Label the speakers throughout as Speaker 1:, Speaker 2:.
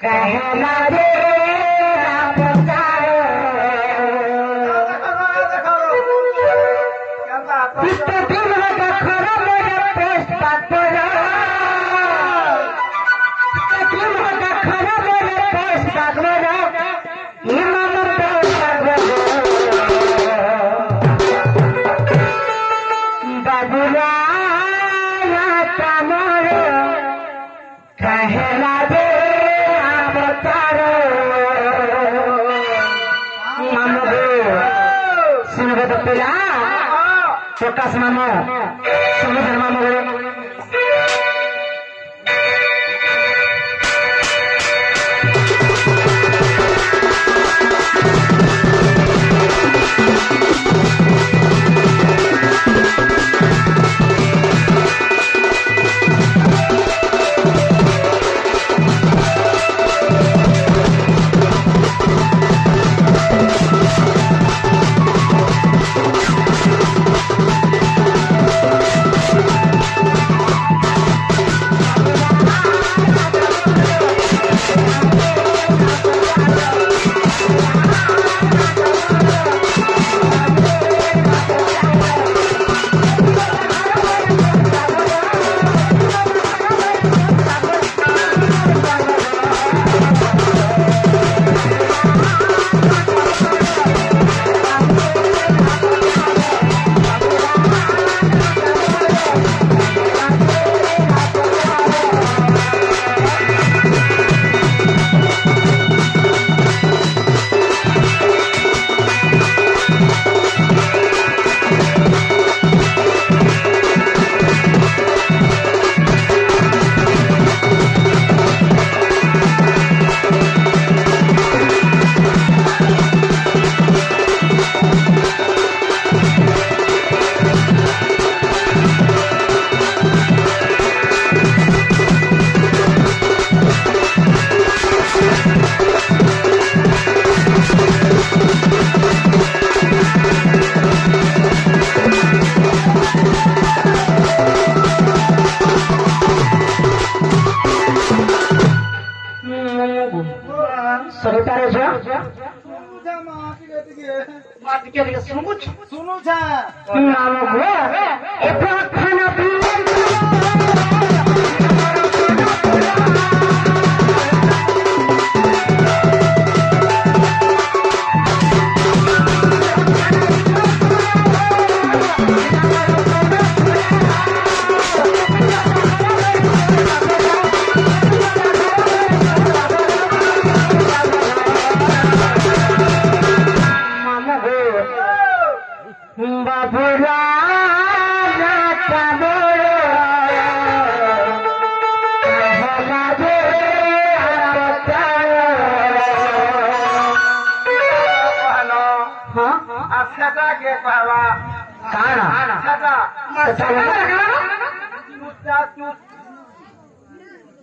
Speaker 1: कहना रे प्रकाश मामो समुद्र मामो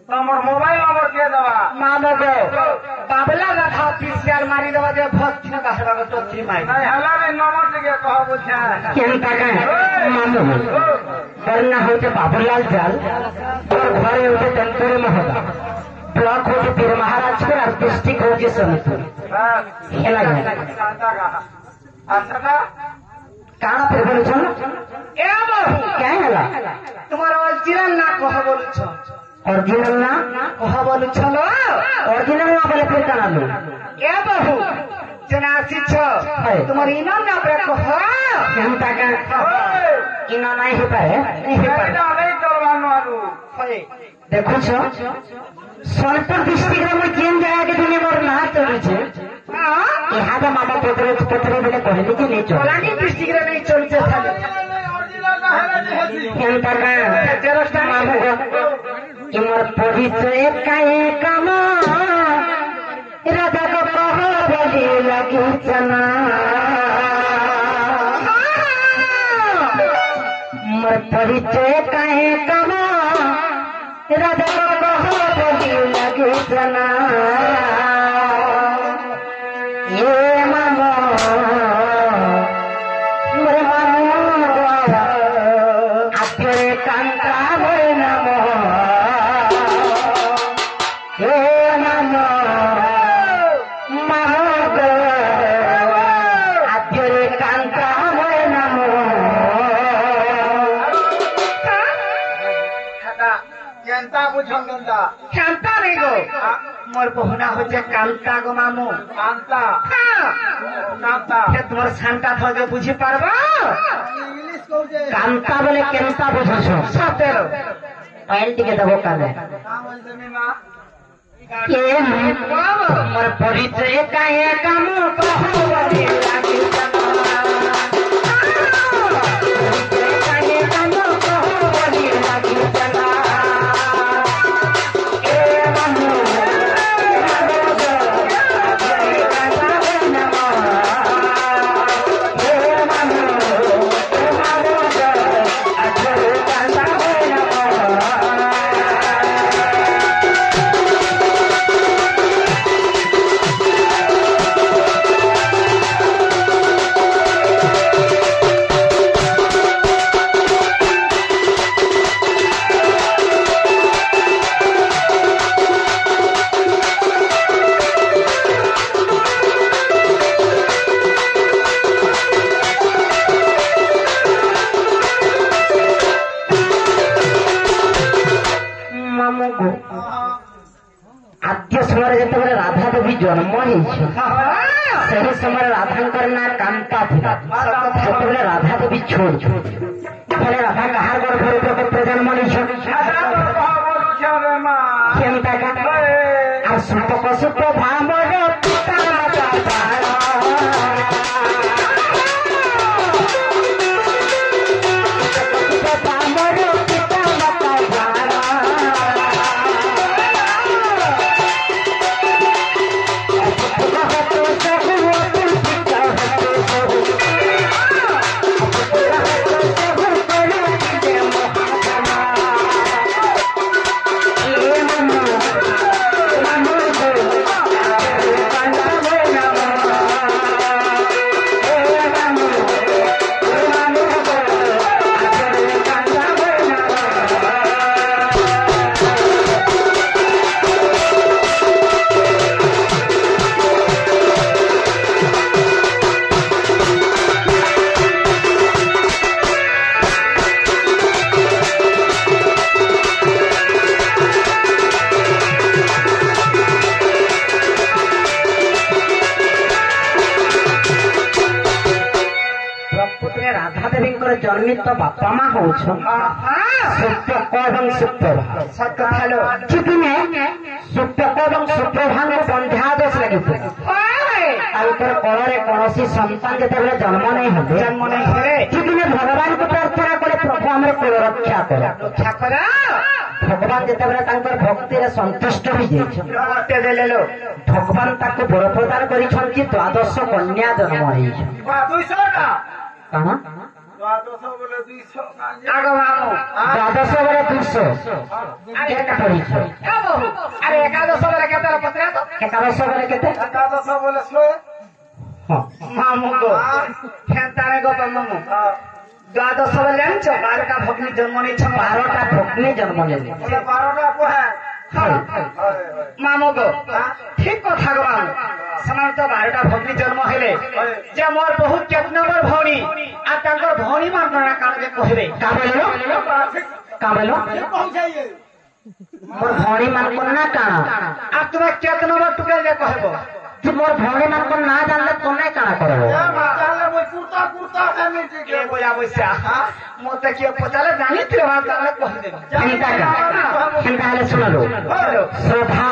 Speaker 1: मोबाइल नंबर के दवा मामो को बाबला रखा पीसीआर मारी दवा जे फर्स्ट न कहरा को तोत्री माई नहीं हला में नंबर के कहो बुझा केन तक मामो करना होते बाबूलाल जाल और घरे होते तंतुरे में होता ब्लॉक होते पीर महाराजपुर और डिस्ट्रिक्ट होते सोनपुर खेला जाए अच्छा काना पे बोलू छन ए बाबू क्या हला तुम्हारा ओरिजिनल ना कहो बोलू छ ओरिजिनल ना कहो बोलू छलो ओरिजिनल ना बोले फिर काना लो ए बाबू जनासी छ तुम्हारी इनाम ना पे कहो हम ताका इना नहीं हो पाए नहीं हो पाए नहीं चलवानो आलू देखो छ सोनपुर डिस्ट्रिक्ट रे मैं केन जाया के दुनिया मोर ना चली छे यहाँ तो मामा पोतरे पोतरे बोले कहले कि नहीं चल पलानी डिस्ट्रिक्ट रे नहीं चलते थाले केन करना जरस्ता मामू इमर परिचय काहे काम राजा को कहो बोली लगी चना मर परिचय काहे काम राजा को कहो बोली लगी चना ये मामो मेरे मामो आपके कांता बोले नमो ये मामो কান্তা নেই গো মোর বহুনা হচ্ছে কান্তা গো মামু কান্তা তোমার সান্তা থাকে বুঝি পারবা কান্তা বলে কেনতা বুঝছ সতের অয়েল টিকে দেবো কানে মোর পরিচয় কায়ে কামু কহবলি লাগি जन्म से समय राधा ना कांता था राधा देवी छोड़ फले राधा कहार घर जन्म नहीं सुपक सुप भाम जन्मित तो बापा माँ हो सुप्तक एवं सुप्रभा चुपिने सुप्तक एवं सुप्रभा को बंध्यादेश लगे कल कौन सन्तान जो जन्म नहीं हे चुपिने भगवान को प्रार्थना करे प्रभु आम कुल रक्षा कर भगवान जो भक्ति संतुष्ट हो भगवान बर प्रदान कर द्वादश कन्या जन्म द्वादश बोले 200 अरे एकादश बोले एकादश बोले एकादश बोले 100 मामू को फेंताने को मामू द्वादश बोले 12टा भग्नी जन्म नहीं 12टा भग्नी जन्म नहीं 12टा को है मामू को ठीक कथा को मामू समान तो 12टा भग्नी जन्म हेले जे मोर बहुत केत नंबर भौणी आ तांकर भौणी मान करा कान के कहबे का बोलो मोर भौणी मान को ना काना आ तुम केत नंबर टुके जे कहबो तू मोर भौणी मान को ना जानले तने काना करबो जानले मोय कुर्ता कुर्ता जानि के बोया बसिया मोते के पचाले जानि थे बात कह दे चिंता ले सुन लो श्रद्धा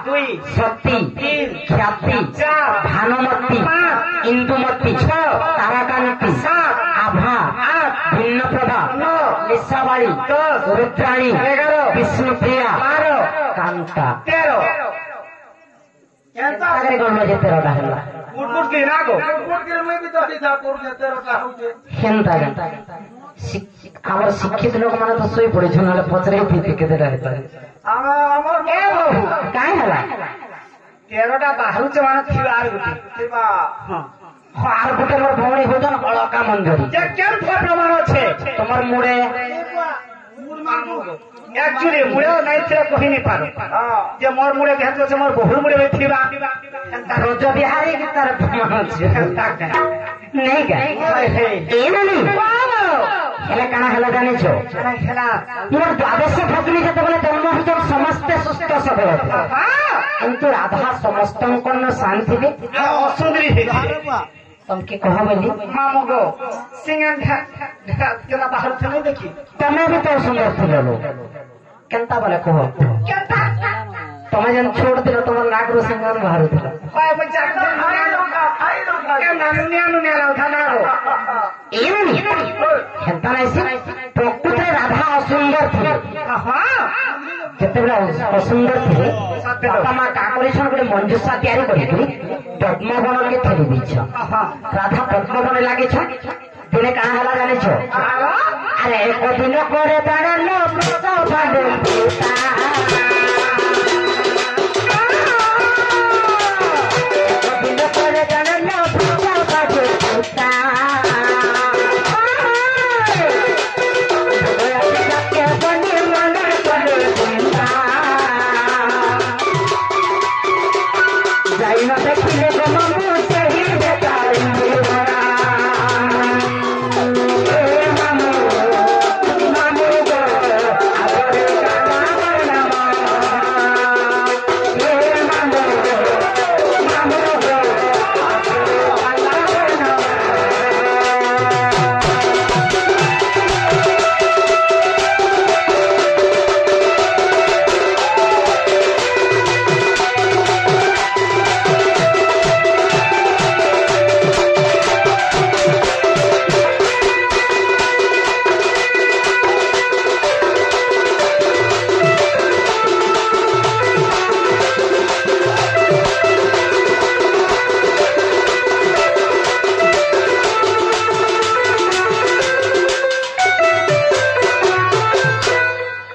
Speaker 1: 2 शक्ति 3 ख्याति 4 भानुमती 5 इंदुमती 6 ताराकांति 7 आभा 8 भिन्न प्रभा 9 निशावाणी 10 रुद्राणी 11 विष्णुप्रिया 12 कांता 13 केनता करे गण में 13टा हल्ला कुट के ना को कुट के में भी तो था कुट के 13टा होजे केनता हमर शिक्षित लोग माने तो सोई पड़े छन पचरे पीते केते रहता हमर ए बाबू काहे हला 13टा बाहु जवान थिवार गुटी थिबा हां गुटे मोर भौणी होजन अलका मंजरी जे केन प्रमाण छे तमर मुड़े एक्चुअली मुड़े नहीं थे कहि नहीं पारो जे मोर मुड़े भेट से मोर बहुर मुड़े थिबा रोज बिहारी के तरफ प्रमाण छे नहीं गए ए नहीं ହେଲେ କାଣା ହେଲା ଜାଣିଛ ମୋର ଦ୍ୱାଦଶ ଭଗିନୀ ଯେତେବେଳେ ଜନ୍ମ ହୋଇଛନ୍ତି ସମସ୍ତେ ସୁସ୍ଥ ସବଳ କିନ୍ତୁ ରାଧା ସମସ୍ତଙ୍କ ଶାନ୍ତି ଅସୁନ୍ଦରୀ ତମକେ କହ ବୋଲି ମାମୁଗୋ ସିଂହା ବାହାରୁଥିଲେ ଦେଖି ତମେ ବି ତ ସୁନ୍ଦର ଥିଲ କେନ୍ତା ବୋଲେ କୁହ ତମେ ଯେନ୍ ଛୋଟ ଥିଲ ତମର ନାକରୁ ସିଂହାନ ବାହାରୁଥିଲା ହେନ୍ତା ନାଇଁ ପ୍ରକୃତରେ ରାଧା ଅସୁନ୍ଦର ଥିଲେ ଯେତେବେଳେ ଅସୁନ୍ଦର ଥିଲେ ବାପା ମା କା କରିଛନ୍ ଗୋଟେ ମଞ୍ଜୁସା ତିଆରି କରିକିରି ପଦ୍ମବନକେ ଠେଲି ଦେଇଛ ରାଧା ପଦ୍ମବନ ଲାଗିଛ ଦିନେ କାଣା ହେଲା ଜାଣିଛ ଆରେ ଏକ ଦିନ ପରେ ତାର